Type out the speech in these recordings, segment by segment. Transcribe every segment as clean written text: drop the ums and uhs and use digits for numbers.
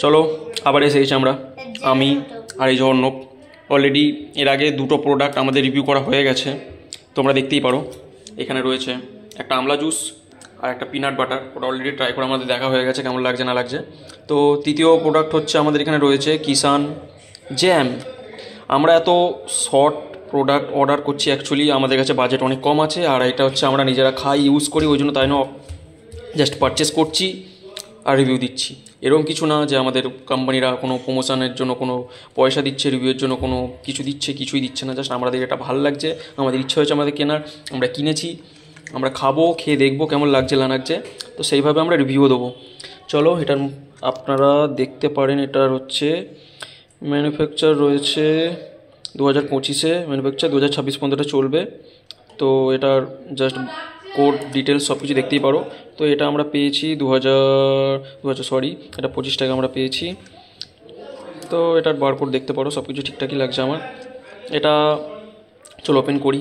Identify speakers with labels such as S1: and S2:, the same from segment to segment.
S1: চলো আবার এসে গেছি আমরা, আমি আর এই যে অর্ণব। অলরেডি এর আগে দুটো প্রোডাক্ট আমাদের রিভিউ করা হয়ে গেছে, তোমরা দেখতেই পারো। এখানে রয়েছে একটা আমলা জুস আর একটা পিনাট বাটার, ওটা অলরেডি ট্রাই করে আমাদের দেখা হয়ে গেছে কেমন লাগছে না লাগছে। তো তৃতীয় প্রোডাক্ট হচ্ছে আমাদের এখানে রয়েছে কিষান জ্যাম। আমরা এত শর্ট প্রোডাক্ট অর্ডার করছি, অ্যাকচুয়ালি আমাদের কাছে বাজেট অনেক কম আছে, আর এটা হচ্ছে আমরা নিজেরা খাই, ইউজ করি, ওই জন্য তাই না জাস্ট পারচেস করছি আর রিভিউ দিচ্ছি। এরকম কিছু না যে আমাদের কোম্পানিরা কোনো প্রমোশনের জন্য কোনো পয়সা দিচ্ছে, রিভিউয়ের জন্য কোনো কিছু দিচ্ছে, কিছুই দিচ্ছে না। জাস্ট আমাদের এটা ভালো লাগছে, আমাদের ইচ্ছা হয়েছে আমাদের কেনার, আমরা কিনেছি, আমরা খাবো, খেয়ে দেখবো কেমন লাগছে না লাগছে, তো সেইভাবে আমরা রিভিউও দেবো। চলো এটার আপনারা দেখতে পারেন, এটার হচ্ছে ম্যানুফ্যাকচার রয়েছে 2025-এ, ম্যানুফ্যাকচার 2026 পর্যন্ত চলবে। তো এটার জাস্ট কোড ডিটেলস সব কিছু দেখতেই পারো। তো এটা আমরা পেয়েছি 25 টাকা আমরা পেয়েছি। তো এটার বারকোড দেখতে পারো, সব কিছু ঠিকঠাকই লাগছে আমার। এটা চলো ওপেন করি,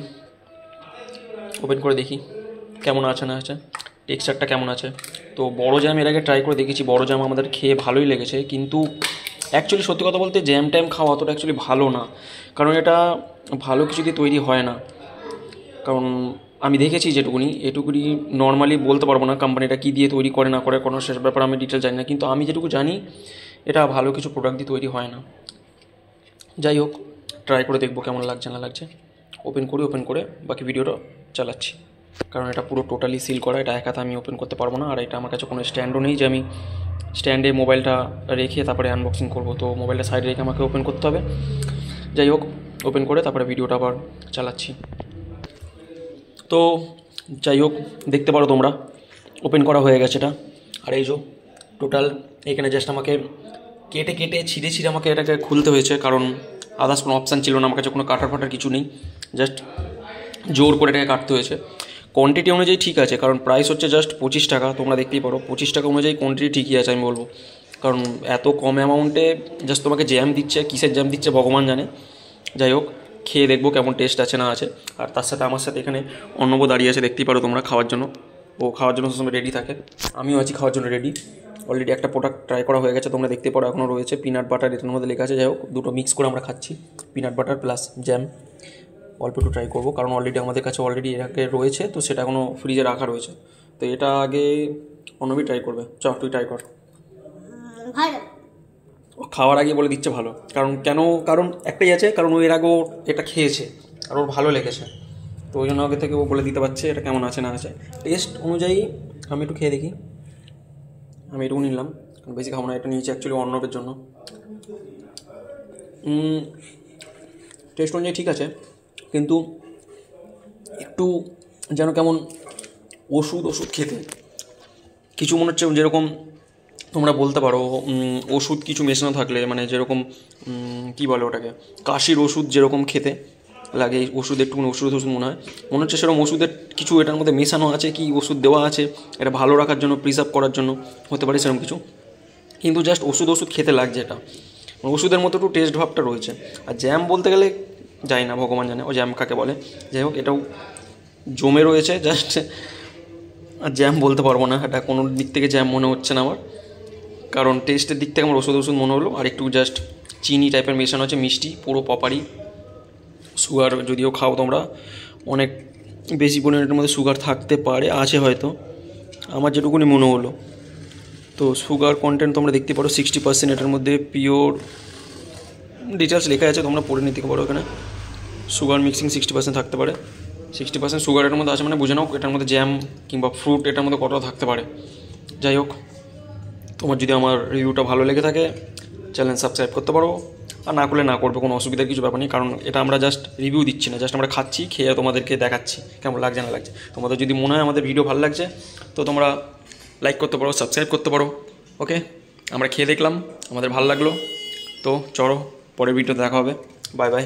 S1: ওপেন করে দেখি কেমন আছে না আছে, টেক্সচারটা কেমন আছে। তো বড় জ্যাম এর আগে ট্রাই করে দেখেছি, বড় জ্যাম আমাদের খেয়ে ভালোই লেগেছে, কিন্তু অ্যাকচুয়ালি সত্যি কথা বলতে জ্যাম ট্যাম খাওয়া অতটা অ্যাকচুয়ালি ভালো না, কারণ এটা ভালো কিছু দিয়ে তৈরি হয় না। কারণ আমি দেখেছি যেটুকুনি, এটুকুনি নর্মালি বলতে পারবো না কোম্পানিটা কী দিয়ে তৈরি করে না করে, কোনো শেষ ব্যাপারে আমি ডিটেল জানি না, কিন্তু আমি যেটুকু জানি এটা ভালো কিছু প্রোডাক্ট দিয়ে তৈরি হয় না। যাই হোক, ট্রাই করে দেখবো কেমন লাগছে না লাগছে। ওপেন করি, ওপেন করে বাকি ভিডিওটা চালাচ্ছি, কারণ এটা পুরো টোটালি সিল করা, এটা এক হাতে আমি ওপেন করতে পারবো না। আর এটা আমার কাছে কোনো স্ট্যান্ডও নেই যে আমি স্ট্যান্ডে মোবাইলটা রেখে তারপরে আনবক্সিং করবো, তো মোবাইলটা সাইডে রেখে আমাকে ওপেন করতে হবে। যাই হোক, ওপেন করে তারপরে ভিডিওটা আবার চালাচ্ছি। তো যাই হোক, দেখতে পারো তোমরা ওপেন করা হয়ে গেছে এটা। আর এই যে টোটাল এখানে জাস্ট আমাকে কেটে কেটে ছিঁড়ে ছিঁড়ে আমাকে এটাকে খুলতে হয়েছে, কারণ আদার্স কোনো অপশান ছিল না, আমার কাছে কোনো কাটার ফাটার কিছু নেই, জাস্ট জোর করে এটাকে কাটতে হয়েছে। কোয়ান্টিটি অনুযায়ী ঠিক আছে, কারণ প্রাইস হচ্ছে জাস্ট 25 টাকা, তোমরা দেখতেই পারো 25 টাকা অনুযায়ী কোয়ান্টিটি ঠিকই আছে আমি বলবো, কারণ এত কম অ্যামাউন্টে জাস্ট তোমাকে জ্যাম দিচ্ছে, কিসের জ্যাম দিচ্ছে ভগবান জানে। যাই হোক, খেয়ে দেখবো কেমন টেস্ট আছে না আছে। আর তার সাথে আমার সাথে এখানে অর্ণব দাঁড়িয়ে আছে, দেখতেই পারো তোমরা, খাওয়ার জন্য। ও খাওয়ার জন্য সবসময় রেডি থাকে, আমিও আছি খাওয়ার জন্য রেডি। অলরেডি একটা প্রোডাক্ট ট্রাই করা হয়ে গেছে, তোমরা দেখতে পারো এখনও রয়েছে পিনাট বাটার, এটার মধ্যে লেখা আছে। যাই হোক, দুটো মিক্স করে আমরা খাচ্ছি, পিনাট বাটার প্লাস জ্যাম। অল্প একটু ট্রাই করবো, কারণ অলরেডি আমাদের কাছে অলরেডি এর আগে রয়েছে, তো সেটা এখনও ফ্রিজে রাখা রয়েছে। তো এটা আগে অন্যবি ট্রাই করবে, চ তুই ট্রাই কর। ও খাওয়ার আগে বলে দিচ্ছে ভালো, কারণ একটাই আছে, কারণ ও এর আগেও এটা খেয়েছে আর ওর ভালো লেগেছে, তো ওই জন্য আগে থেকে ও বলে দিতে পারছে এটা কেমন আছে না আছে। টেস্ট অনুযায়ী আমি একটু খেয়ে দেখি, আমি এটুকু নিলাম, বেশি খাবো না, এটা নিয়েছি অ্যাকচুয়ালি অর্ণবের জন্য। টেস্ট অনুযায়ী ঠিক আছে, কিন্তু একটু যেন কেমন ওষুধ খেতে কিছু মনে হচ্ছে, যেরকম তোমরা বলতে পারো ওষুধ কিছু মেশানো থাকলে, মানে যেরকম কী বলে ওটাকে, কাশির ওষুধ যেরকম খেতে লাগে, ওষুধ একটুখানি ওষুধ মনে হচ্ছে সেরকম ওষুধের কিছু এটার মধ্যে মেশানো আছে, কি ওষুধ দেওয়া আছে এটা ভালো রাখার জন্য, প্রিজার্ভ করার জন্য হতে পারে সেরকম কিছু, কিন্তু জাস্ট ওষুধ খেতে লাগছে এটা, ওষুধের মতো একটু টেস্ট ভাবটা রয়েছে। আর জ্যাম বলতে গেলে যাই না, ভগবান জানে ও জ্যাম কাকে বলে। যাই হোক, এটাও জমে রয়েছে জাস্ট, আর জ্যাম বলতে পারবো না, এটা কোনো দিক থেকে জ্যাম মনে হচ্ছে না আমার, কারণ টেস্টের দিক থেকে আমার ওষুধ মনে হলো। আর একটু জাস্ট চিনি টাইপের মেশানো আছে, মিষ্টি পুরো প্রপারই। সুগার যদিও খাও তোমরা, অনেক বেশি পরিমাণের মধ্যে সুগার থাকতে পারে, আছে হয়তো, আমার যেটুকুনি মনে হলো। তো সুগার কন্টেন্ট তোমরা দেখতে পারো 60%, এটার মধ্যে পিওর ডিটেলস লেখা আছে, তোমরা পড়ে নিতে পারো। এখানে সুগার মিক্সিং 60% থাকতে পারে, 60% সুগার এটার মধ্যে আছে, মানে বুঝে নাও এটার মধ্যে জ্যাম কিংবা ফ্রুট এটার মধ্যে কতটা থাকতে পারে। যাই হোক, তোমার যদি আমার রিভিউটা ভালো লেগে থাকে চ্যানেল সাবস্ক্রাইব করতে পারো, আর না করলে না করবে, কোনো অসুবিধার কিছু ব্যাপার নেই, কারণ এটা আমরা জাস্ট রিভিউ দিচ্ছি না, জাস্ট আমরা খাচ্ছি, খেয়ে তোমাদেরকে দেখাচ্ছি কেমন লাগছে না লাগছে। তোমাদের যদি মনে হয় আমাদের ভিডিও ভালো লাগছে তো তোমরা লাইক করতে পারো, সাবস্ক্রাইব করতে পারো। ওকে, আমরা খেয়ে দেখলাম, আমাদের ভালো লাগলো, তো চলো পরের ভিডিওতে দেখা হবে, বাই বাই।